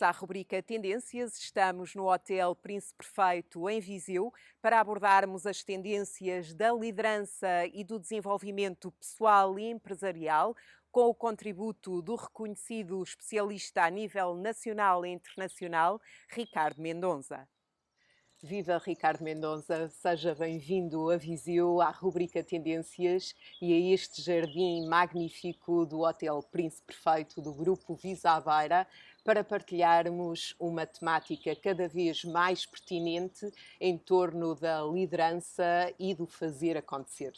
à rubrica Tendências. Estamos no Hotel Príncipe Perfeito, em Viseu, para abordarmos as tendências da liderança e do desenvolvimento pessoal e empresarial, com o contributo do reconhecido especialista a nível nacional e internacional, Ricardo Mendonça. Viva Ricardo Mendonça, seja bem-vindo a Viseu, à rubrica Tendências e a este jardim magnífico do Hotel Príncipe Perfeito do Grupo Visa à Beira, para partilharmos uma temática cada vez mais pertinente em torno da liderança e do fazer acontecer.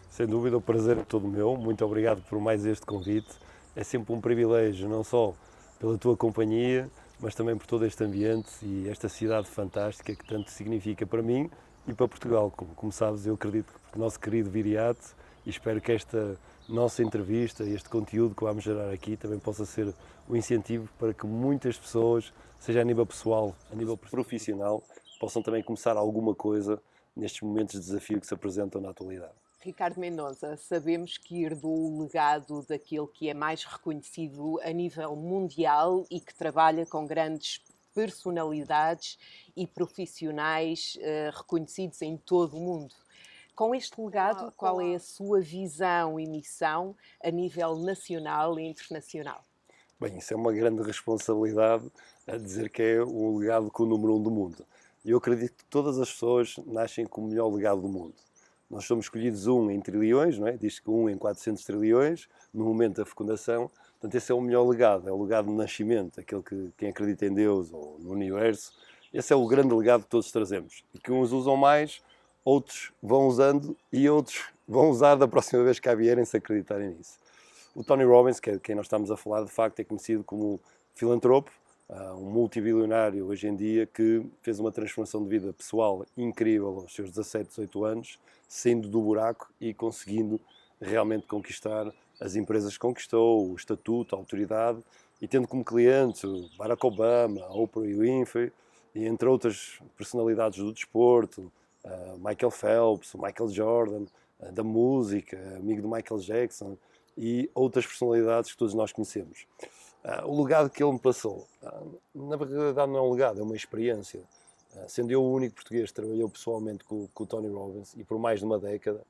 Sem dúvida, o prazer é todo meu. Muito obrigado por mais este convite. É sempre um privilégio, não só pela tua companhia, mas também por todo este ambiente e esta cidade fantástica que tanto significa para mim e para Portugal. Como sabes, eu acredito que o nosso querido Viriato, e espero que esta nossa entrevista, este conteúdo que vamos gerar aqui, também possa ser um incentivo para que muitas pessoas, seja a nível pessoal, a nível profissional, possam também começar alguma coisa nestes momentos de desafio que se apresentam na atualidade. Ricardo Mendonça, sabemos que herdou o legado daquele que é mais reconhecido a nível mundial e que trabalha com grandes personalidades e profissionais reconhecidos em todo o mundo. Com este legado, qual é a sua visão e missão a nível nacional e internacional? Bem, isso é uma grande responsabilidade, a dizer que é o legado com o número 1 do mundo. E eu acredito que todas as pessoas nascem com o melhor legado do mundo. Nós somos escolhidos 1 em trilhões, não é? Diz que 1 em 400 trilhões, no momento da fecundação. Portanto, esse é o melhor legado, é o legado de nascimento, aquele que quem acredita em Deus ou no universo. Esse é o grande legado que todos trazemos. E que uns usam mais, outros vão usando e outros vão usar da próxima vez que cá vierem se acreditarem nisso. O Tony Robbins, que é de quem nós estamos a falar, de facto é conhecido como filantropo, um multibilionário hoje em dia que fez uma transformação de vida pessoal incrível aos seus 17, 18 anos, saindo do buraco e conseguindo realmente conquistar as empresas que conquistou, o estatuto, a autoridade, e tendo como clientes o Barack Obama, a Oprah Winfrey, e entre outras personalidades do desporto, Michael Phelps, o Michael Jordan, da música, amigo do Michael Jackson, e outras personalidades que todos nós conhecemos. O legado que ele me passou, na verdade não é um legado, é uma experiência. Sendo eu o único português que trabalhou pessoalmente com o Tony Robbins, e por mais de uma década,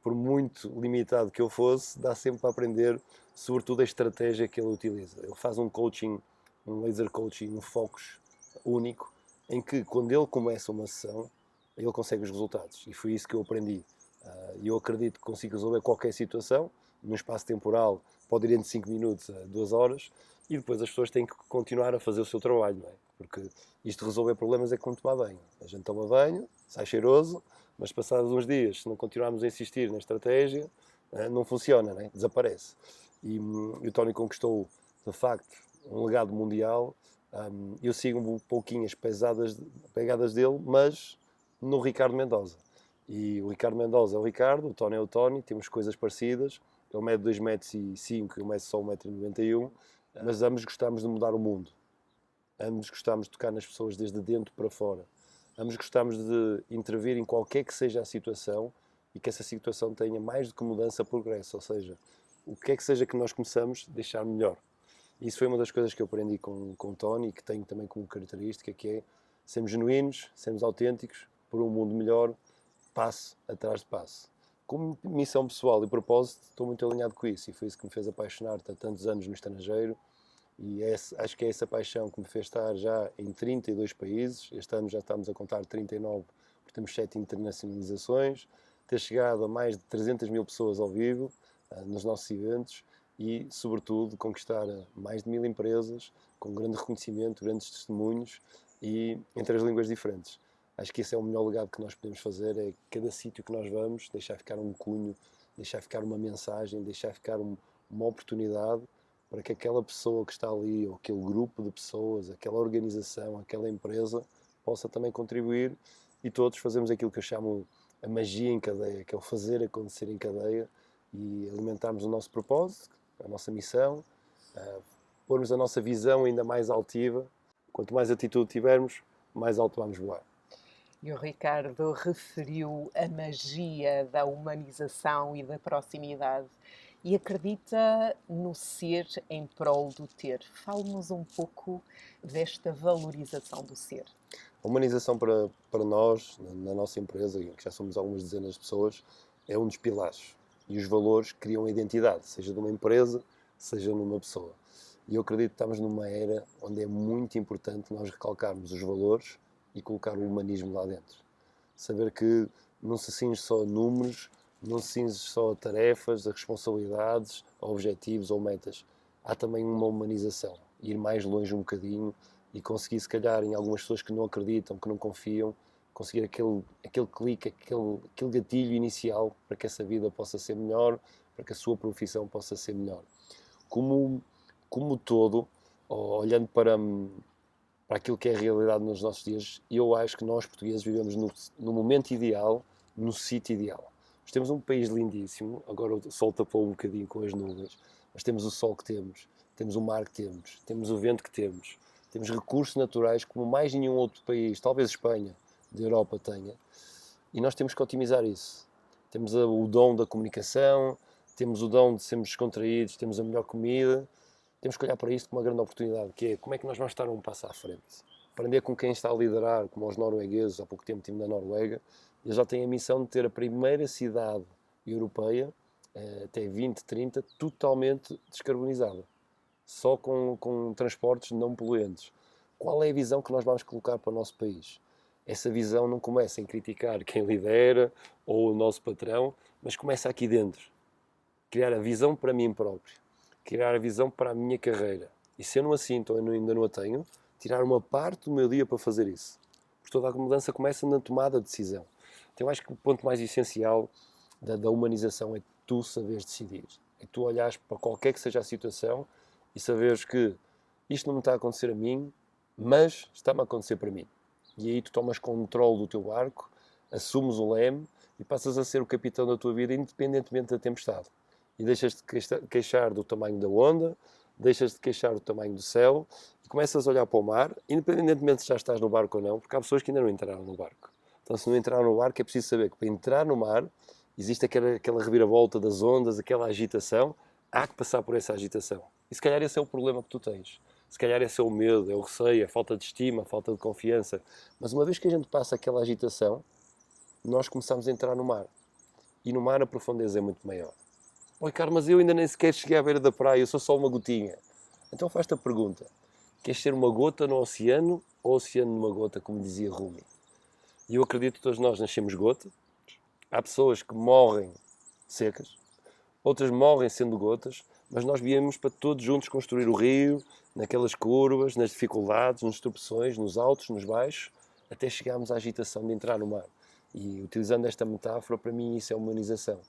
por muito limitado que eu fosse, dá sempre para aprender, sobretudo a estratégia que ele utiliza. Ele faz um coaching, um laser coaching, um focus único, em que quando ele começa uma sessão, ele consegue os resultados. E foi isso que eu aprendi. E eu acredito que consigo resolver qualquer situação, num espaço temporal, pode ir entre 5 minutos a 2 horas, e depois as pessoas têm que continuar a fazer o seu trabalho, não é? Porque isto de resolver problemas é como tomar banho. A gente toma banho, sai cheiroso, mas passados uns dias, se não continuarmos a insistir na estratégia, não funciona, não é? Desaparece. E o Tony conquistou, de facto, um legado mundial. Eu sigo um pouquinho as pegadas dele, mas no Ricardo Mendonça. E o Ricardo Mendonça é o Ricardo, o Tony é o Tony, temos coisas parecidas. Ele mede 2,05 m, eu meço só 1,91 m, mas ambos gostamos de mudar o mundo. Ambos gostamos de tocar nas pessoas desde dentro para fora. Ambos gostamos de intervir em qualquer que seja a situação e que essa situação tenha mais do que mudança, progresso. Ou seja, o que é que seja que nós começamos, deixar melhor. Isso foi uma das coisas que eu aprendi com o Tony e que tenho também como característica, que é sermos genuínos, sermos autênticos, por um mundo melhor, passo atrás de passo. Como missão pessoal e propósito, estou muito alinhado com isso, e foi isso que me fez apaixonar há tantos anos no estrangeiro, e acho que é essa paixão que me fez estar já em 32 países. Este ano já estamos a contar 39, porque temos 7 internacionalizações, ter chegado a mais de 300 mil pessoas ao vivo nos nossos eventos e, sobretudo, conquistar mais de 1000 empresas com grande reconhecimento, grandes testemunhos e em 3 línguas diferentes. Acho que esse é o melhor legado que nós podemos fazer, é cada sítio que nós vamos deixar ficar um cunho, deixar ficar uma mensagem, deixar ficar uma oportunidade para que aquela pessoa que está ali, ou aquele grupo de pessoas, aquela organização, aquela empresa, possa também contribuir e todos fazemos aquilo que eu chamo a magia em cadeia, que é o fazer acontecer em cadeia e alimentarmos o nosso propósito, a nossa missão, pormos a nossa visão ainda mais altiva. Quanto mais atitude tivermos, mais alto vamos voar. E o Ricardo referiu a magia da humanização e da proximidade. e acredita no ser em prol do ter. Fale-nos um pouco desta valorização do ser. A humanização para nós, na nossa empresa, que já somos algumas dezenas de pessoas, é um dos pilares. E os valores criam a identidade, seja de uma empresa, seja numa pessoa. E eu acredito que estamos numa era onde é muito importante nós recalcarmos os valores e colocar o humanismo lá dentro. Saber que não se cinge só a números, não se cinge só a tarefas, a responsabilidades, a objetivos ou metas. Há também uma humanização, ir mais longe um bocadinho e conseguir, se calhar, em algumas pessoas que não acreditam, que não confiam, conseguir aquele clique, aquele gatilho inicial para que essa vida possa ser melhor, para que a sua profissão possa ser melhor. Como todo, olhando para aquilo que é a realidade nos nossos dias, eu acho que nós portugueses vivemos no momento ideal, no sítio ideal. Nós temos um país lindíssimo, agora o sol tapou um bocadinho com as nuvens, mas temos o sol que temos o mar que temos o vento que temos recursos naturais como mais nenhum outro país, talvez Espanha, da Europa tenha, e nós temos que otimizar isso. Temos o dom da comunicação, temos o dom de sermos descontraídos, temos a melhor comida, temos que olhar para isto como uma grande oportunidade, que é como é que nós vamos estar um passo à frente. Aprender com quem está a liderar, como os noruegueses, há pouco tempo estive na Noruega, eles já têm a missão de ter a primeira cidade europeia, até 2030, totalmente descarbonizada. Só com transportes não poluentes. Qual é a visão que nós vamos colocar para o nosso país? Essa visão não começa em criticar quem lidera ou o nosso patrão, mas começa aqui dentro. Criar a visão para mim próprio. Criar a visão para a minha carreira. E se eu não a sinto ou ainda não a tenho, tirar uma parte do meu dia para fazer isso. Porque toda a mudança começa na tomada de decisão. Então eu acho que o ponto mais essencial da humanização é tu saberes decidir. É tu olhares para qualquer que seja a situação e saberes que isto não me está a acontecer a mim, mas está-me a acontecer para mim. E aí tu tomas controle do teu barco, assumes o leme e passas a ser o capitão da tua vida independentemente da tempestade. E deixas-te queixar do tamanho da onda, deixas-te queixar do tamanho do céu e começas a olhar para o mar, independentemente se já estás no barco ou não, porque há pessoas que ainda não entraram no barco. Então se não entraram no barco é preciso saber que para entrar no mar existe aquela reviravolta das ondas, aquela agitação, há que passar por essa agitação. E se calhar esse é o problema que tu tens. Se calhar esse é o medo, é o receio, a falta de estima, a falta de confiança. Mas uma vez que a gente passa aquela agitação, nós começamos a entrar no mar. E no mar a profundeza é muito maior. Oi, Carlos, mas eu ainda nem sequer cheguei à beira da praia, eu sou só uma gotinha. Então faz-te a pergunta. Queres ser uma gota no oceano ou oceano numa gota, como dizia Rumi? E eu acredito que todos nós nascemos gota. Há pessoas que morrem secas, outras morrem sendo gotas, mas nós viemos para todos juntos construir o rio, naquelas curvas, nas dificuldades, nas tropeções, nos altos, nos baixos, até chegarmos à agitação de entrar no mar. E utilizando esta metáfora, para mim isso é humanização.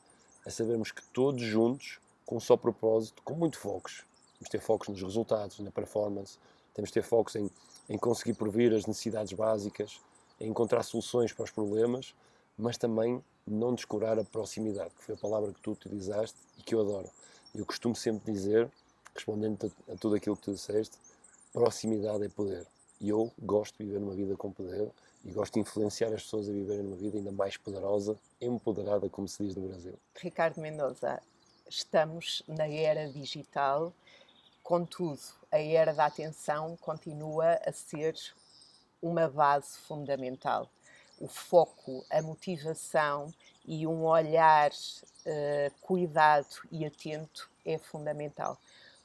É sabermos que todos juntos, com um só propósito, com muito focos. Temos de ter focos nos resultados, na performance, temos de ter focos em conseguir provir as necessidades básicas, em encontrar soluções para os problemas, mas também não descurar a proximidade, que foi a palavra que tu utilizaste e que eu adoro. Eu costumo sempre dizer, respondendo a tudo aquilo que tu disseste, proximidade é poder. E eu gosto de viver numa vida com poder e gosto de influenciar as pessoas a viverem numa vida ainda mais poderosa, empoderada, como se diz no Brasil. Ricardo Mendoza, estamos na era digital, contudo, a era da atenção continua a ser uma base fundamental. O foco, a motivação e um olhar cuidado e atento é fundamental.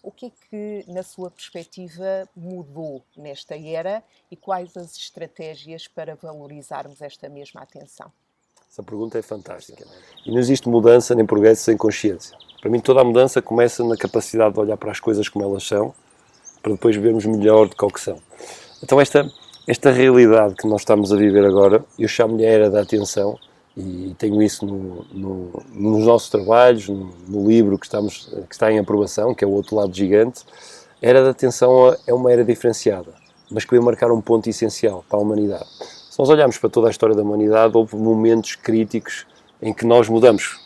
O que é que, na sua perspectiva, mudou nesta era e quais as estratégias para valorizarmos esta mesma atenção? Essa pergunta é fantástica. E não existe mudança nem progresso sem consciência. Para mim, toda a mudança começa na capacidade de olhar para as coisas como elas são, para depois vermos melhor do que o que são. Então, esta realidade que nós estamos a viver agora, eu chamo-lhe a era da atenção, e tenho isso nos nossos trabalhos, no livro que está em aprovação, que é o outro lado gigante. A era da atenção é uma era diferenciada, mas que veio marcar um ponto essencial para a humanidade. Se nós olharmos para toda a história da humanidade, houve momentos críticos em que nós mudamos.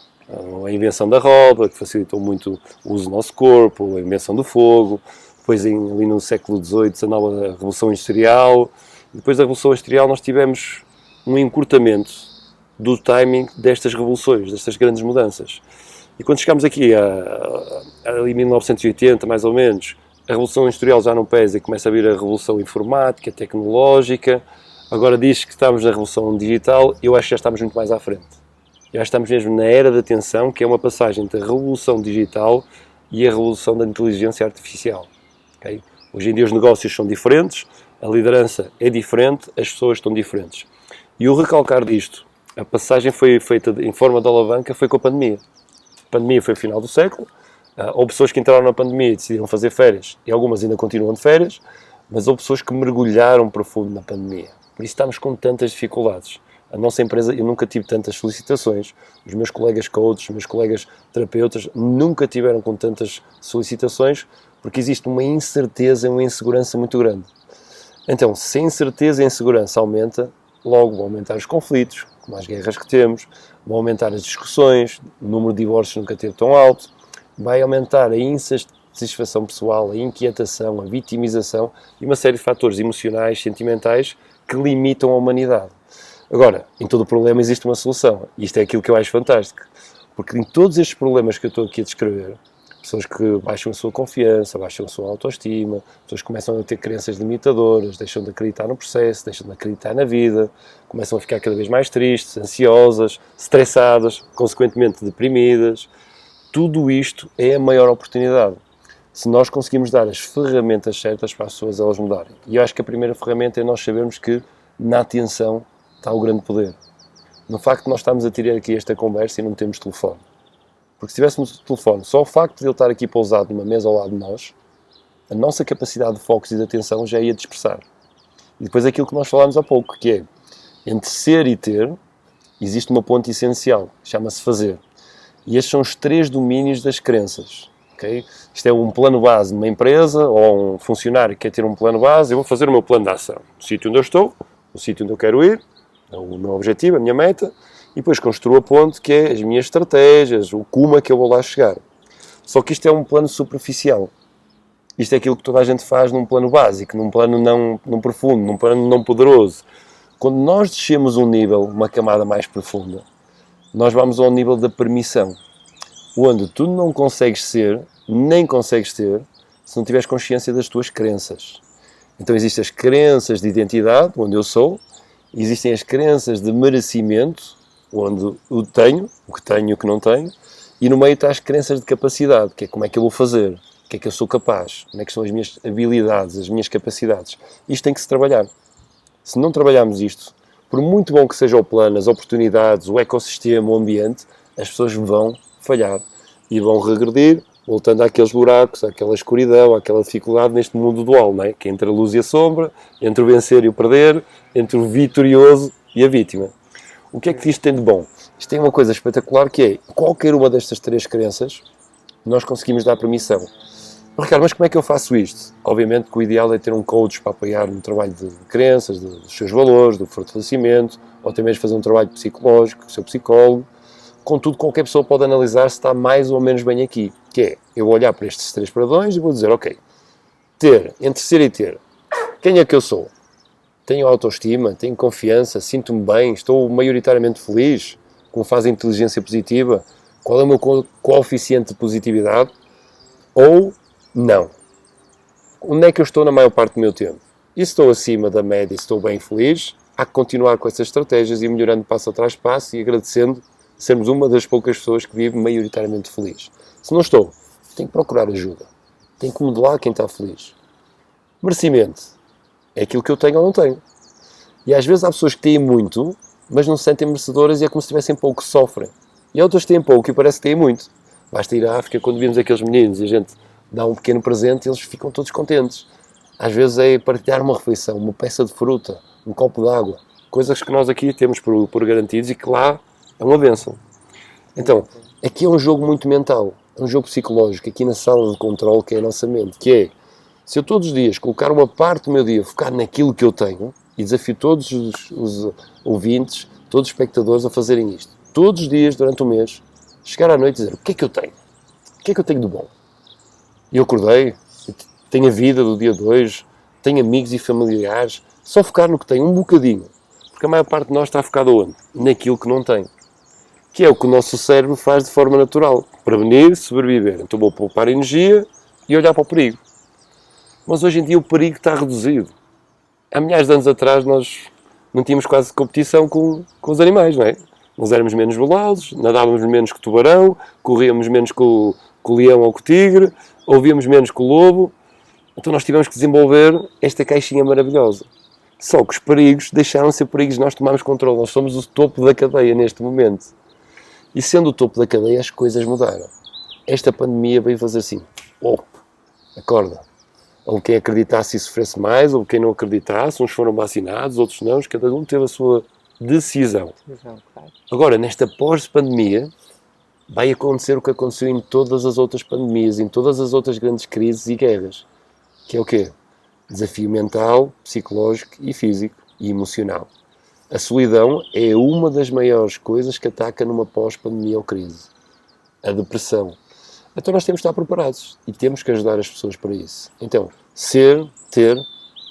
A invenção da roda, que facilitou muito o uso do nosso corpo, a invenção do fogo, depois ali no século XVIII, XIX, a Revolução Industrial. Depois da Revolução Industrial nós tivemos um encurtamento do timing destas revoluções, destas grandes mudanças. E quando chegamos aqui a 1980, mais ou menos, a Revolução Industrial já não pesa e começa a vir a Revolução Informática, Tecnológica. Agora diz que estamos na Revolução Digital e eu acho que já estamos muito mais à frente. Já estamos mesmo na era da atenção, que é uma passagem entre a Revolução Digital e a Revolução da Inteligência Artificial. Okay? Hoje em dia os negócios são diferentes, a liderança é diferente, as pessoas estão diferentes. E o recalcar disto, a passagem foi feita em forma de alavanca, foi com a pandemia. A pandemia foi o final do século, houve pessoas que entraram na pandemia e decidiram fazer férias, e algumas ainda continuam de férias, mas houve pessoas que mergulharam profundo na pandemia. Por isso estamos com tantas dificuldades. A nossa empresa, eu nunca tive tantas solicitações, os meus colegas coaches, os meus colegas terapeutas nunca tiveram com tantas solicitações, porque existe uma incerteza e uma insegurança muito grande. Então, se a incerteza e a insegurança aumenta, logo vão aumentar os conflitos, como as guerras que temos, vão aumentar as discussões, o número de divórcios nunca teve tão alto, vai aumentar a insatisfação pessoal, a inquietação, a vitimização e uma série de fatores emocionais, sentimentais que limitam a humanidade. Agora, em todo o problema existe uma solução. E isto é aquilo que eu acho fantástico. Porque em todos estes problemas que eu estou aqui a descrever, pessoas que baixam a sua confiança, baixam a sua autoestima, pessoas que começam a ter crenças limitadoras, deixam de acreditar no processo, deixam de acreditar na vida, começam a ficar cada vez mais tristes, ansiosas, estressadas, consequentemente deprimidas. Tudo isto é a maior oportunidade. Se nós conseguimos dar as ferramentas certas para as pessoas elas mudarem. E eu acho que a primeira ferramenta é nós sabermos que na atenção está o grande poder. No facto de nós estarmos a tirar aqui esta conversa e não temos telefone. Porque se tivéssemos telefone, só o facto de ele estar aqui pousado numa mesa ao lado de nós, a nossa capacidade de foco e de atenção já ia dispersar. E depois aquilo que nós falámos há pouco, que é, entre ser e ter, existe uma ponte essencial, chama-se fazer. E estes são os 3 domínios das crenças. Okay? Isto é um plano base numa empresa, ou um funcionário que quer ter um plano base, eu vou fazer o meu plano de ação. O sítio onde eu estou, o sítio onde eu quero ir, o meu objetivo, a minha meta, e depois construo a ponte, que é as minhas estratégias, o como é que eu vou lá chegar. Só que isto é um plano superficial. Isto é aquilo que toda a gente faz num plano básico, num plano não profundo, num plano não poderoso. Quando nós descemos um nível, uma camada mais profunda, nós vamos ao nível da permissão, onde tu não consegues ser, nem consegues ter, se não tiveres consciência das tuas crenças. Então existem as crenças de identidade, onde eu sou, existem as crenças de merecimento, onde o que tenho e o que não tenho, e no meio está as crenças de capacidade, que é como é que eu vou fazer, o que é que eu sou capaz, como é que são as minhas habilidades, as minhas capacidades. Isto tem que se trabalhar. Se não trabalharmos isto, por muito bom que seja o plano, as oportunidades, o ecossistema, o ambiente, as pessoas vão falhar e vão regredir, voltando àqueles buracos, àquela escuridão, àquela dificuldade neste mundo dual, não é? Que é entre a luz e a sombra, entre o vencer e o perder, entre o vitorioso e a vítima. O que é que isto tem de bom? Isto tem uma coisa espetacular que é, qualquer uma destas 3 crenças, nós conseguimos dar permissão. Ricardo, mas como é que eu faço isto? Obviamente que o ideal é ter um coach para apoiar no trabalho de crenças, dos seus valores, do fortalecimento, ou até mesmo fazer um trabalho psicológico, com o seu psicólogo. Contudo, qualquer pessoa pode analisar se está mais ou menos bem aqui. Que é, eu vou olhar para estes 3 padrões e vou dizer, ok, entre ser e ter, quem é que eu sou? Tenho autoestima, tenho confiança, sinto-me bem, estou maioritariamente feliz, como faz a inteligência positiva, qual é o meu coeficiente de positividade? Ou não. Onde é que eu estou na maior parte do meu tempo? E se estou acima da média e estou bem feliz, há que continuar com essas estratégias e melhorando passo atrás de passo e agradecendo sermos uma das poucas pessoas que vive maioritariamente feliz. Se não estou, tenho que procurar ajuda. Tenho que modelar quem está feliz. Merecimento. É aquilo que eu tenho ou não tenho. E às vezes há pessoas que têm muito, mas não se sentem merecedoras e é como se tivessem pouco que sofrem. E outras têm pouco e parece que têm muito. Basta ir à África, quando vimos aqueles meninos e a gente dá um pequeno presente e eles ficam todos contentes. Às vezes é partilhar uma refeição, uma peça de fruta, um copo de água. Coisas que nós aqui temos por garantidos e que lá é uma bênção. Então, aqui é um jogo muito mental. É um jogo psicológico, aqui na sala de controle, que é a nossa mente. Que é, se eu todos os dias colocar uma parte do meu dia focado naquilo que eu tenho, e desafio todos os ouvintes, todos os espectadores a fazerem isto. Todos os dias, durante o mês, chegar à noite e dizer, o que é que eu tenho? O que é que eu tenho de bom? Eu acordei, tenho a vida do dia de hoje, tenho amigos e familiares, só focar no que tenho, um bocadinho. Porque a maior parte de nós está focado onde? Naquilo que não tem. que é o que o nosso cérebro faz de forma natural. Prevenir, sobreviver. Então vou poupar energia e olhar para o perigo. Mas hoje em dia o perigo está reduzido. Há milhares de anos atrás nós não tínhamos quase competição com os animais, não é? Nós éramos menos velozes, nadávamos menos que o tubarão, corríamos menos que o leão ou com o tigre, ouvíamos menos que o lobo. Então nós tivemos que desenvolver esta caixinha maravilhosa. Só que os perigos deixaram de ser perigos, nós tomamos controle, nós somos o topo da cadeia neste momento. E sendo o topo da cadeia, as coisas mudaram. Esta pandemia veio fazer assim, acorda. Ou quem acreditasse e sofresse mais, ou quem não acreditasse, uns foram vacinados, outros não, cada um teve a sua decisão. Agora, nesta pós-pandemia, vai acontecer o que aconteceu em todas as outras pandemias, em todas as outras grandes crises e guerras. Que é o quê? Desafio mental, psicológico e físico e emocional. A solidão é uma das maiores coisas que ataca numa pós-pandemia ou crise. A depressão. Então nós temos que estar preparados e temos que ajudar as pessoas para isso. Então, ter,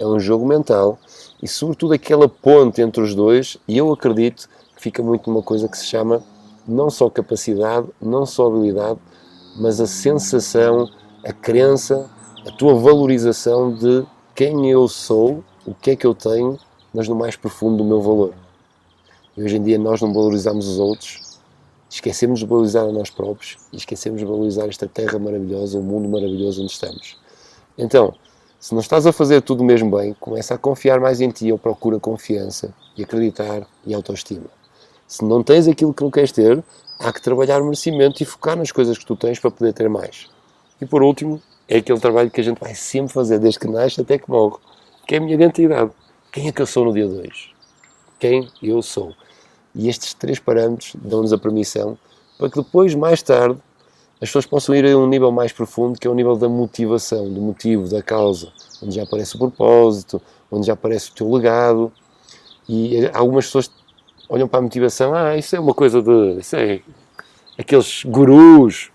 é um jogo mental e sobretudo aquela ponte entre os dois, e eu acredito que fica muito numa coisa que se chama não só capacidade, não só habilidade, mas a sensação, a crença, a tua valorização de quem eu sou, o que é que eu tenho, mas no mais profundo do meu valor. E hoje em dia nós não valorizamos os outros, esquecemos de valorizar a nós próprios e esquecemos de valorizar esta terra maravilhosa, o mundo maravilhoso onde estamos. Então, se não estás a fazer tudo mesmo bem, começa a confiar mais em ti ou procura confiança e acreditar e autoestima. Se não tens aquilo que não queres ter, há que trabalhar o merecimento e focar nas coisas que tu tens para poder ter mais. E por último, é aquele trabalho que a gente vai sempre fazer, desde que nasce até que morre, que é a minha identidade. Quem é que eu sou no dia 2? Quem eu sou? E estes 3 parâmetros dão-nos a permissão para que depois, mais tarde, as pessoas possam ir a um nível mais profundo, que é o nível da motivação, do motivo, da causa, onde já aparece o propósito, onde já aparece o teu legado. E algumas pessoas olham para a motivação, isso é uma coisa isso é aqueles gurus.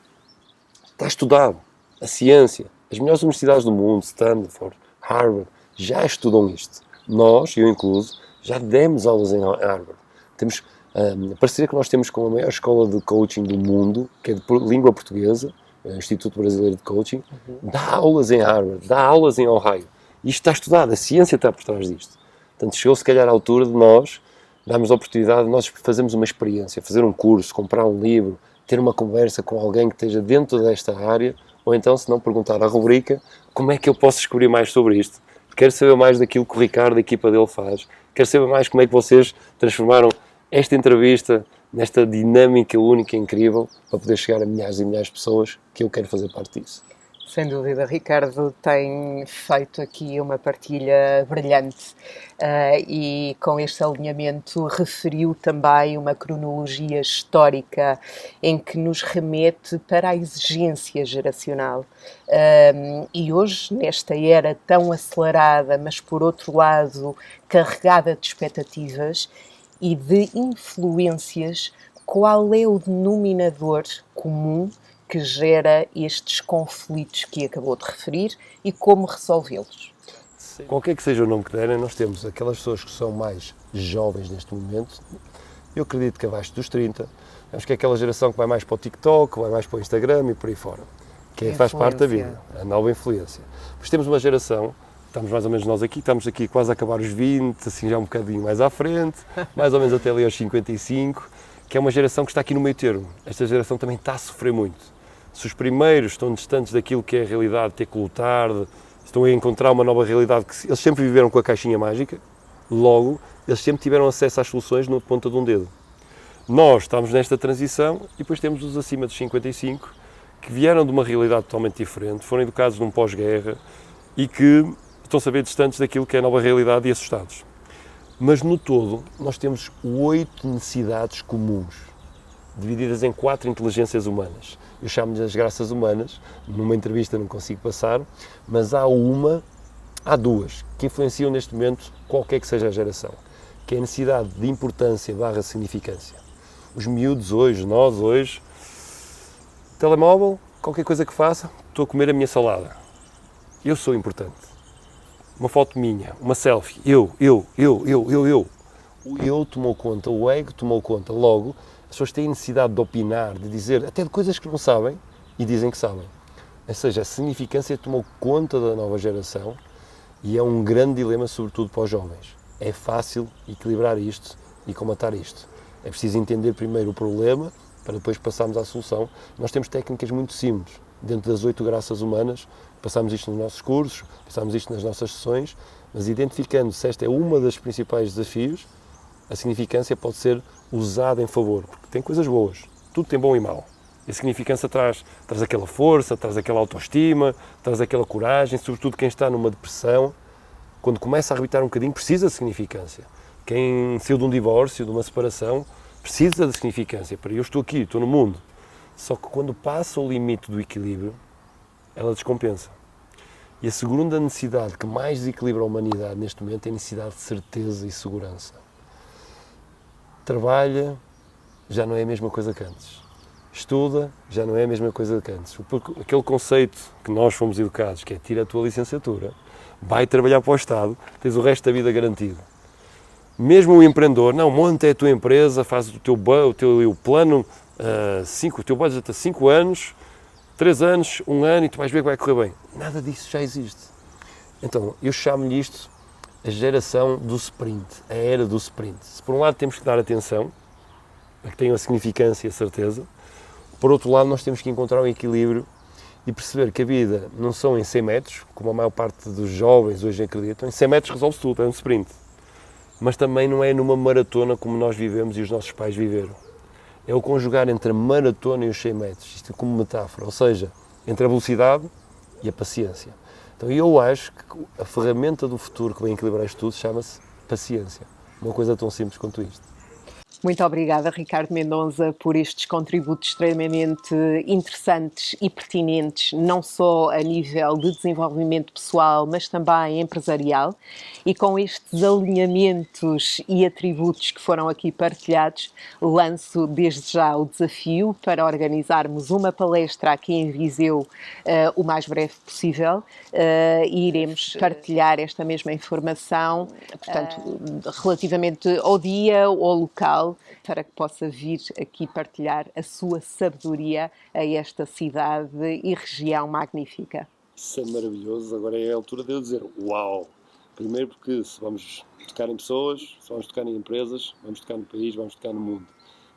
Está estudado. A ciência, as melhores universidades do mundo, Stanford, Harvard, já estudam isto. Nós, eu incluso, já demos aulas em Harvard. Temos a parceria que nós temos com a maior escola de coaching do mundo, que é de língua portuguesa, o Instituto Brasileiro de Coaching, dá aulas em Harvard, dá aulas em Ohio. Isto está estudado, a ciência está por trás disto. Portanto, chegou se calhar a altura de nós darmos a oportunidade de nós fazermos uma experiência, fazer um curso, comprar um livro, ter uma conversa com alguém que esteja dentro desta área, ou então, se não, perguntar à rubrica como é que eu posso descobrir mais sobre isto. Quero saber mais daquilo que o Ricardo, a equipa dele, faz. Quero saber mais como é que vocês transformaram esta entrevista nesta dinâmica única e incrível para poder chegar a milhares e milhares de pessoas, que eu quero fazer parte disso. Sem dúvida, Ricardo tem feito aqui uma partilha brilhante e com este alinhamento referiu também uma cronologia histórica em que nos remete para a exigência geracional. E hoje, nesta era tão acelerada, mas por outro lado carregada de expectativas e de influências, qual é o denominador comum que gera estes conflitos que acabou de referir e como resolvê-los? Qualquer que seja o nome que derem, nós temos aquelas pessoas que são mais jovens neste momento, eu acredito que abaixo dos 30, acho que é aquela geração que vai mais para o TikTok, vai mais para o Instagram e por aí fora, que faz parte da vida, a nova influência. Depois temos uma geração, estamos mais ou menos nós aqui, estamos aqui quase a acabar os 20, assim já um bocadinho mais à frente, mais ou menos até ali aos 55, que é uma geração que está aqui no meio termo. Esta geração também está a sofrer muito. Se os primeiros estão distantes daquilo que é a realidade, ter que lutar, estão a encontrar uma nova realidade, que eles sempre viveram com a caixinha mágica, logo, eles sempre tiveram acesso às soluções na ponta de um dedo. Nós estamos nesta transição e depois temos os acima dos 55, que vieram de uma realidade totalmente diferente, foram educados num pós-guerra e que estão a ver distantes daquilo que é a nova realidade e assustados. Mas no todo, nós temos 8 necessidades comuns, divididas em 4 inteligências humanas. Eu chamo-lhes as graças humanas, numa entrevista não consigo passar, mas há duas, que influenciam neste momento qualquer que seja a geração, que é a necessidade de importância / significância. Os miúdos hoje, nós hoje, telemóvel, qualquer coisa que faça, estou a comer a minha salada. Eu sou importante. Uma foto minha, uma selfie, eu. O eu tomou conta, o ego tomou conta. Logo, As pessoas têm necessidade de opinar, de dizer, até de coisas que não sabem e dizem que sabem. Ou seja, a significância tomou conta da nova geração e é um grande dilema, sobretudo para os jovens. É fácil equilibrar isto e combater isto. É preciso entender primeiro o problema para depois passarmos à solução. Nós temos técnicas muito simples. Dentro das 8 graças humanas, passamos isto nos nossos cursos, passamos isto nas nossas sessões, mas identificando se esta é uma das principais desafios, a significância pode ser usada em favor, porque tem coisas boas, tudo tem bom e mau. E a significância traz aquela força, traz aquela autoestima, traz aquela coragem, sobretudo quem está numa depressão, quando começa a arrebitar um bocadinho, precisa de significância. Quem saiu de um divórcio, de uma separação, precisa de significância. Para eu estou aqui, estou no mundo. Só que quando passa o limite do equilíbrio, ela descompensa. E a segunda necessidade que mais desequilibra a humanidade neste momento é a necessidade de certeza e segurança. Trabalha, já não é a mesma coisa que antes. Estuda, já não é a mesma coisa que antes. Aquele conceito que nós fomos educados, que é tira a tua licenciatura, vai trabalhar para o Estado, tens o resto da vida garantido. Mesmo o empreendedor, não, monta a tua empresa, faz o teu plano, o teu budget a 5 anos, 3 anos, 1 ano e tu vais ver que vai correr bem. Nada disso já existe. Então, eu chamo-lhe isto a geração do sprint, a era do sprint. Se por um lado temos que dar atenção, para que tenham a significância e a certeza, por outro lado nós temos que encontrar um equilíbrio e perceber que a vida não são em 100 metros, como a maior parte dos jovens hoje acreditam, em 100 metros resolve tudo, é um sprint. Mas também não é numa maratona como nós vivemos e os nossos pais viveram. É o conjugar entre a maratona e os 100 metros, isto como metáfora, ou seja, entre a velocidade e a paciência. Então eu acho que a ferramenta do futuro que vai equilibrar isto tudo chama-se paciência. Uma coisa tão simples quanto isto. Muito obrigada, Ricardo Mendonça, por estes contributos extremamente interessantes e pertinentes, não só a nível de desenvolvimento pessoal, mas também empresarial. E com estes alinhamentos e atributos que foram aqui partilhados, lanço desde já o desafio para organizarmos uma palestra aqui em Viseu o mais breve possível e iremos partilhar esta mesma informação, portanto, relativamente ao dia, ao local, para que possa vir aqui partilhar a sua sabedoria a esta cidade e região magnífica. Isso é maravilhoso, agora é a altura de eu dizer uau! Primeiro porque se vamos tocar em pessoas, se vamos tocar em empresas, vamos tocar no país, vamos tocar no mundo.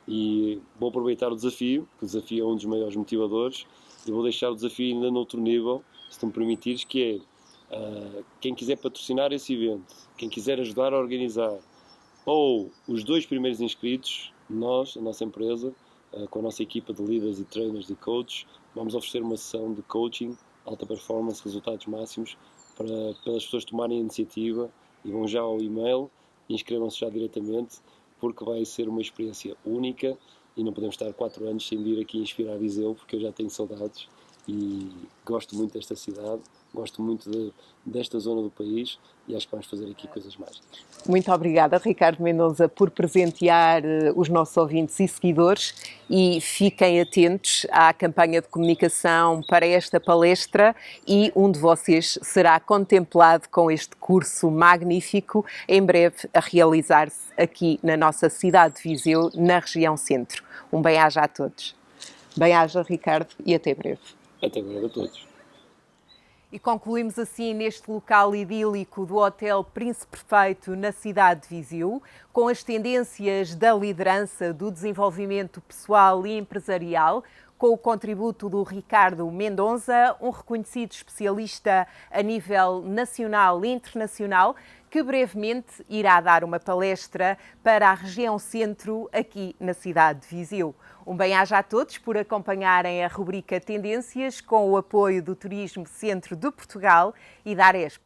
E vou aproveitar o desafio, que o desafio é um dos maiores motivadores, e vou deixar o desafio ainda noutro nível, se tu me permitires, que é quem quiser patrocinar esse evento, quem quiser ajudar a organizar, ou os 2 primeiros inscritos, nós, a nossa empresa, com a nossa equipa de líderes e trainers e coaches, vamos oferecer uma sessão de coaching, alta performance, resultados máximos, para as pessoas tomarem a iniciativa e vão já ao e-mail e inscrevam-se já diretamente, porque vai ser uma experiência única e não podemos estar 4 anos sem vir aqui inspirar Viseu, porque eu já tenho saudades e gosto muito desta cidade, gosto muito desta zona do país e acho que vamos fazer aqui coisas mágicas. Muito obrigada, Ricardo Mendonça, por presentear os nossos ouvintes e seguidores e fiquem atentos à campanha de comunicação para esta palestra e um de vocês será contemplado com este curso magnífico, em breve a realizar-se aqui na nossa cidade de Viseu, na região centro. Um bem-aja a todos. Bem-aja, Ricardo, e até breve. Até breve a todos. E concluímos assim neste local idílico do Hotel Príncipe Perfeito na cidade de Viseu, com as tendências da liderança, do desenvolvimento pessoal e empresarial, com o contributo do Ricardo Mendonça, um reconhecido especialista a nível nacional e internacional, que brevemente irá dar uma palestra para a região centro aqui na cidade de Viseu. Um bem-aja a todos por acompanharem a rubrica Tendências com o apoio do Turismo Centro de Portugal e da Aresp.